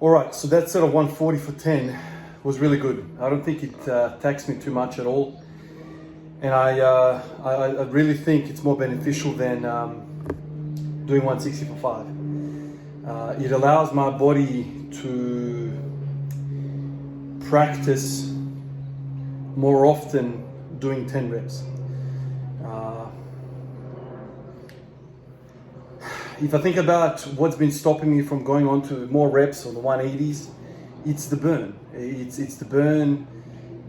All right, so that set of 140 for 10 was really good. I don't think it taxed me too much at all. And I really think it's more beneficial than doing 160 for 5. It allows my body to practice more often doing 10 reps. If I think about what's been stopping me from going on to more reps on the 180s, it's the burn. It's the burn.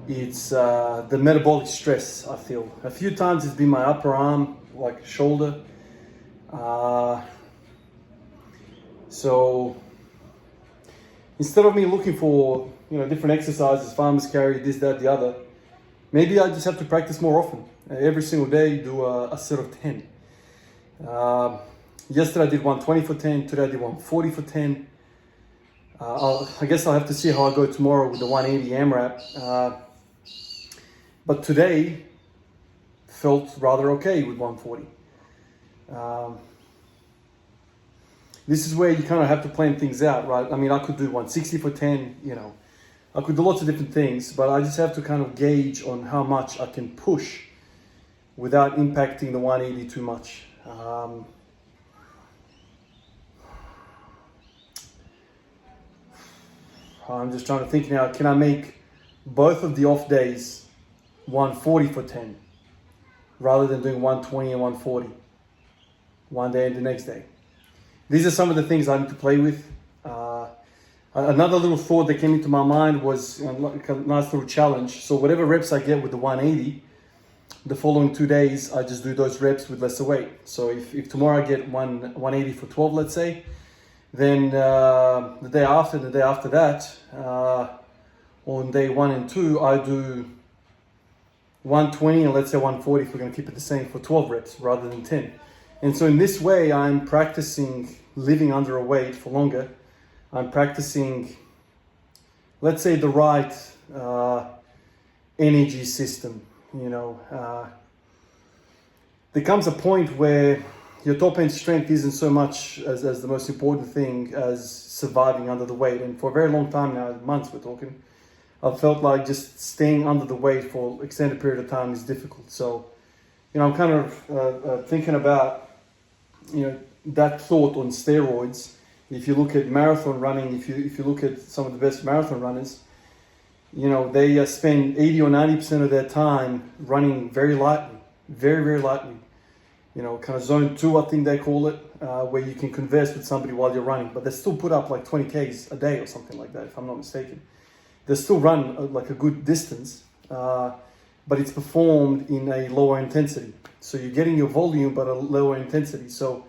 It's the metabolic stress I feel. A few times it's been my upper arm, like shoulder. So instead of me looking for different exercises, farmer's carry, this, that, the other, maybe I just have to practice more often. Every single day, do a set of 10. Yesterday I did 120 for 10. Today I did 140 for 10. I guess I'll have to see how I go tomorrow with the 180 AMRAP. But today felt rather okay with 140. This is where you kind of have to plan things out, right? I mean, I could do 160 for 10, I could do lots of different things, but I just have to kind of gauge on how much I can push without impacting the 180 too much. I'm just trying to think now, can I make both of the off days 140 for 10 rather than doing 120 and 140 one day and the next day? These are some of the things I need to play with. Another little thought that came into my mind was like a nice little challenge. So whatever reps I get with the 180, the following 2 days, I just do those reps with lesser weight. So if tomorrow I get 180 for 12, let's say, then the day after and the day after that, on day 1 and 2, I do 120 and let's say 140 if we're going to keep it the same for 12 reps rather than 10. And so in this way, I'm practicing living under a weight for longer. I'm practicing, let's say, the right energy system. There comes a point where your top end strength isn't so much as the most important thing as surviving under the weight. And for a very long time now, months we're talking, I've felt like just staying under the weight for extended period of time is difficult. So, I'm kind of thinking about, that thought on steroids. If you look at marathon running, if you look at some of the best marathon runners, they spend 80 or 90% of their time running very lightly, very, very lightly. Kind of zone 2, I think they call it, where you can converse with somebody while you're running, but they still put up like 20 Ks a day or something like that, if I'm not mistaken. They still run like a good distance, but it's performed in a lower intensity. So you're getting your volume, but a lower intensity. So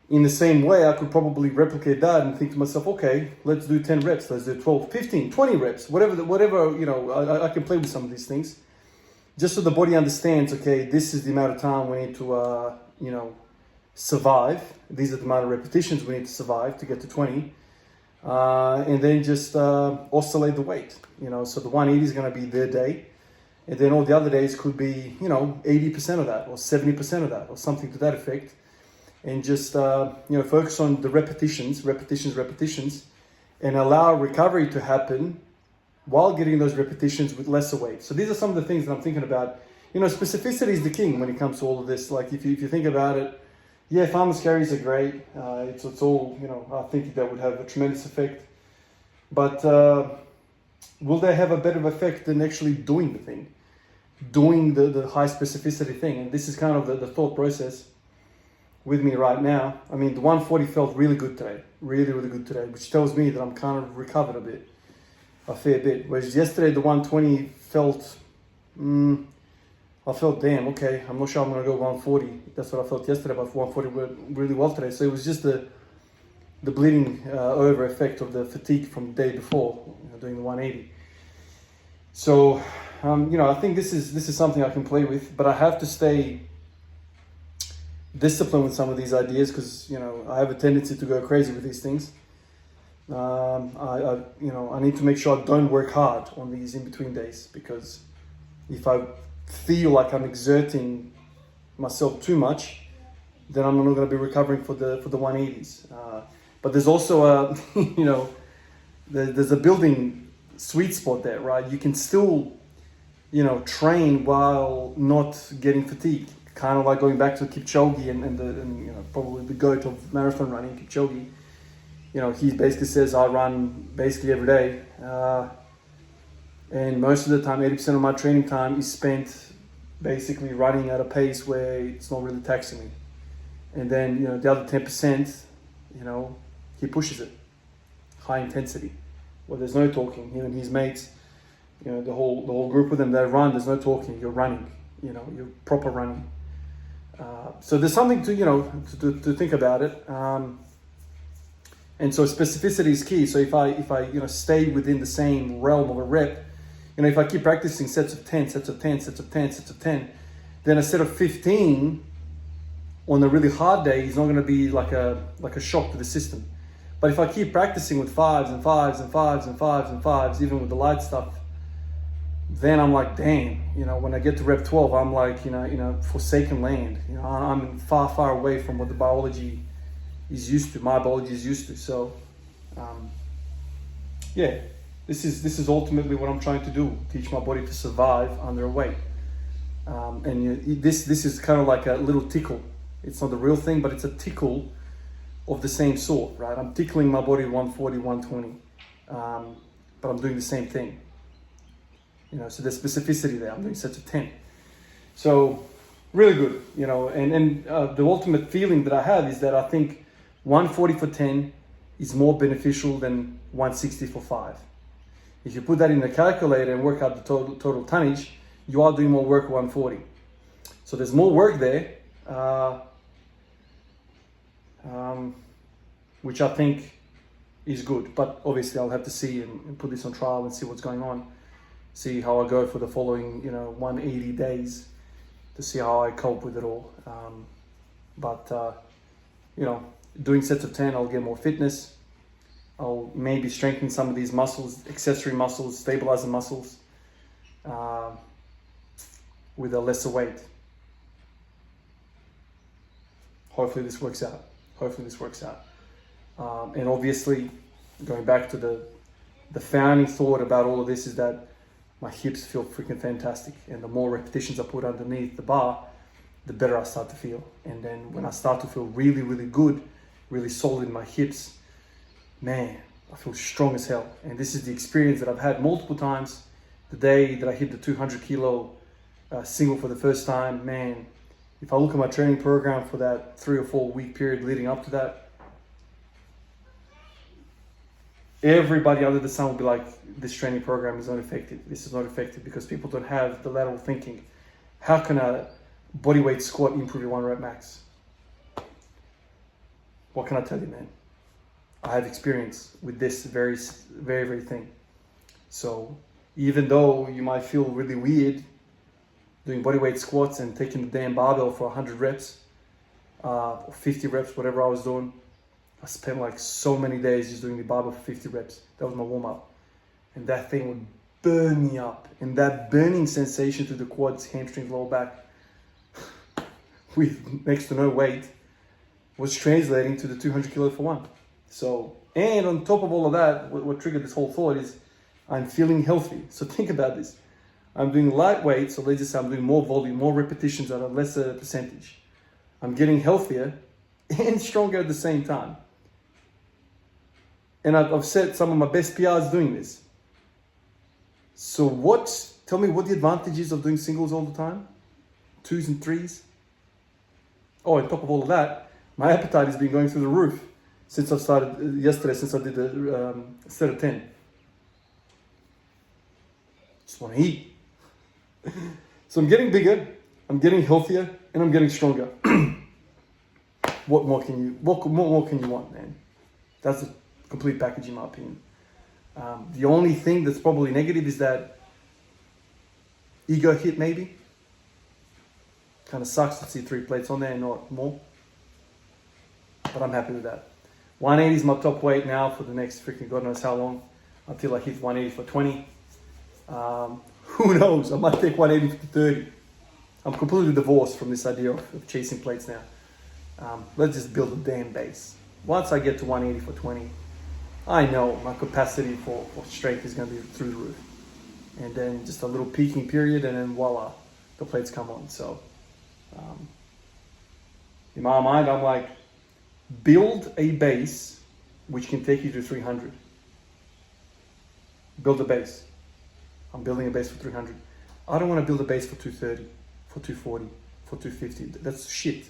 in the same way, I could probably replicate that and think to myself, okay, let's do 10 reps, let's do 12, 15, 20 reps, whatever, I can play with some of these things. Just so the body understands, okay, this is the amount of time we need to, survive. These are the amount of repetitions we need to survive to get to 20. And then just oscillate the weight. So the 180 is going to be their day. And then all the other days could be, 80% of that or 70% of that or something to that effect. And just, focus on the repetitions, and allow recovery to happen while getting those repetitions with lesser weight. So these are some of the things that I'm thinking about. Specificity is the king when it comes to all of this. Like if you think about it, yeah, farmers carries are great. It's all, I think that would have a tremendous effect. But will they have a better effect than actually doing the thing? Doing the high specificity thing? And this is kind of the thought process with me right now. I mean, the 140 felt really good today. Really, really good today, which tells me that I'm kind of recovered a fair bit. Whereas yesterday, the 120 felt, I felt, damn, okay, I'm not sure I'm going to go 140. That's what I felt yesterday, but 140 went really well today. So it was just the bleeding over effect of the fatigue from the day before, doing the 180. So, I think this is something I can play with, but I have to stay disciplined with some of these ideas because, I have a tendency to go crazy with these things. I need to make sure I don't work hard on these in-between days, because if I feel like I'm exerting myself too much, then I'm not going to be recovering for the 180s. But there's also there's a building sweet spot there, right? You can still, train while not getting fatigued. Kind of like going back to Kipchoge and probably the goat of marathon running, Kipchoge. He basically says, I run basically every day. And most of the time, 80% of my training time is spent basically running at a pace where it's not really taxing me. And then, the other 10%, he pushes it. High intensity, where there's no talking. Him and his mates, the whole group of them, they run, there's no talking, you're running, you're proper running. So there's something to think about it. And so specificity is key. So if I stay within the same realm of a rep, if I keep practicing sets of 10, sets of 10, sets of 10, sets of 10, then a set of 15 on a really hard day is not going to be like a shock to the system. But if I keep practicing with fives and fives and fives and fives and fives, even with the light stuff, then I'm like, damn, when I get to rep 12, I'm like, forsaken land. I'm far, far away from what the biology is used to, my biology is used to. So, this is ultimately what I'm trying to do, teach my body to survive under a weight. This is kind of like a little tickle. It's not the real thing, but it's a tickle of the same sort, right? I'm tickling my body 140, 120, but I'm doing the same thing. So there's specificity there. I'm doing sets of 10. So really good, and the ultimate feeling that I have is that I think 140 for 10 is more beneficial than 160 for 5. If you put that in the calculator and work out the total tonnage, you are doing more work at 140. So there's more work there, which I think is good. But obviously I'll have to see and put this on trial and see what's going on. See how I go for the following, 180 days to see how I cope with it all. Doing sets of 10, I'll get more fitness. I'll maybe strengthen some of these muscles, accessory muscles, stabilizer muscles, with a lesser weight. Hopefully this works out. And obviously, going back to the founding thought about all of this is that my hips feel freaking fantastic. And the more repetitions I put underneath the bar, the better I start to feel. And then when I start to feel really, really good, really solid in my hips, man, I feel strong as hell. And this is the experience that I've had multiple times. The day that I hit the 200 kilo single for the first time, man, if I look at my training program for that 3 or 4 week period leading up to that, everybody under the sun will be like, this training program is not effective. This is not effective because people don't have the lateral thinking. How can a bodyweight squat improve your 1 rep max? What can I tell you, man? I have experience with this very, very, very thing. So even though you might feel really weird doing bodyweight squats and taking the damn barbell for 100 reps, or 50 reps, whatever I was doing, I spent like so many days just doing the barbell for 50 reps. That was my warm-up. And that thing would burn me up. And that burning sensation to the quads, hamstrings, lower back, with next to no weight, was translating to the 200 kilo for 1. So, and on top of all of that, what triggered this whole thought is I'm feeling healthy. So think about this. I'm doing lightweight, so let's just say I'm doing more volume, more repetitions at a lesser percentage. I'm getting healthier and stronger at the same time. And I've set some of my best PRs doing this. So tell me what the advantage is of doing singles all the time? 2s and 3s? Oh, on top of all of that, my appetite has been going through the roof since I started yesterday, since I did the set of 10. Just want to eat. So I'm getting bigger, I'm getting healthier, and I'm getting stronger. What more can you want, man? That's a complete package in my opinion. The only thing that's probably negative is that ego hit maybe. Kind of sucks to see 3 plates on there and not more. But I'm happy with that. 180 is my top weight now for the next freaking God knows how long, until I hit 180 for 20. Who knows? I might take 180 to 30. I'm completely divorced from this idea of chasing plates now. Let's just build a damn base. Once I get to 180 for 20, I know my capacity for strength is going to be through the roof. And then just a little peaking period, and then voila, the plates come on. So in my mind, I'm like, build a base which can take you to 300. Build a base. I'm building a base for 300. I don't want to build a base for 230, for 240, for 250. That's shit.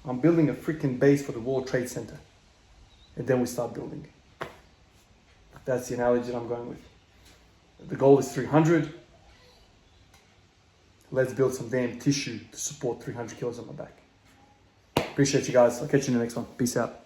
I'm building a freaking base for the World Trade Center. And then we start building. That's the analogy that I'm going with. The goal is 300. Let's build some damn tissue to support 300 kilos on my back. Appreciate you guys. I'll catch you in the next one. Peace out.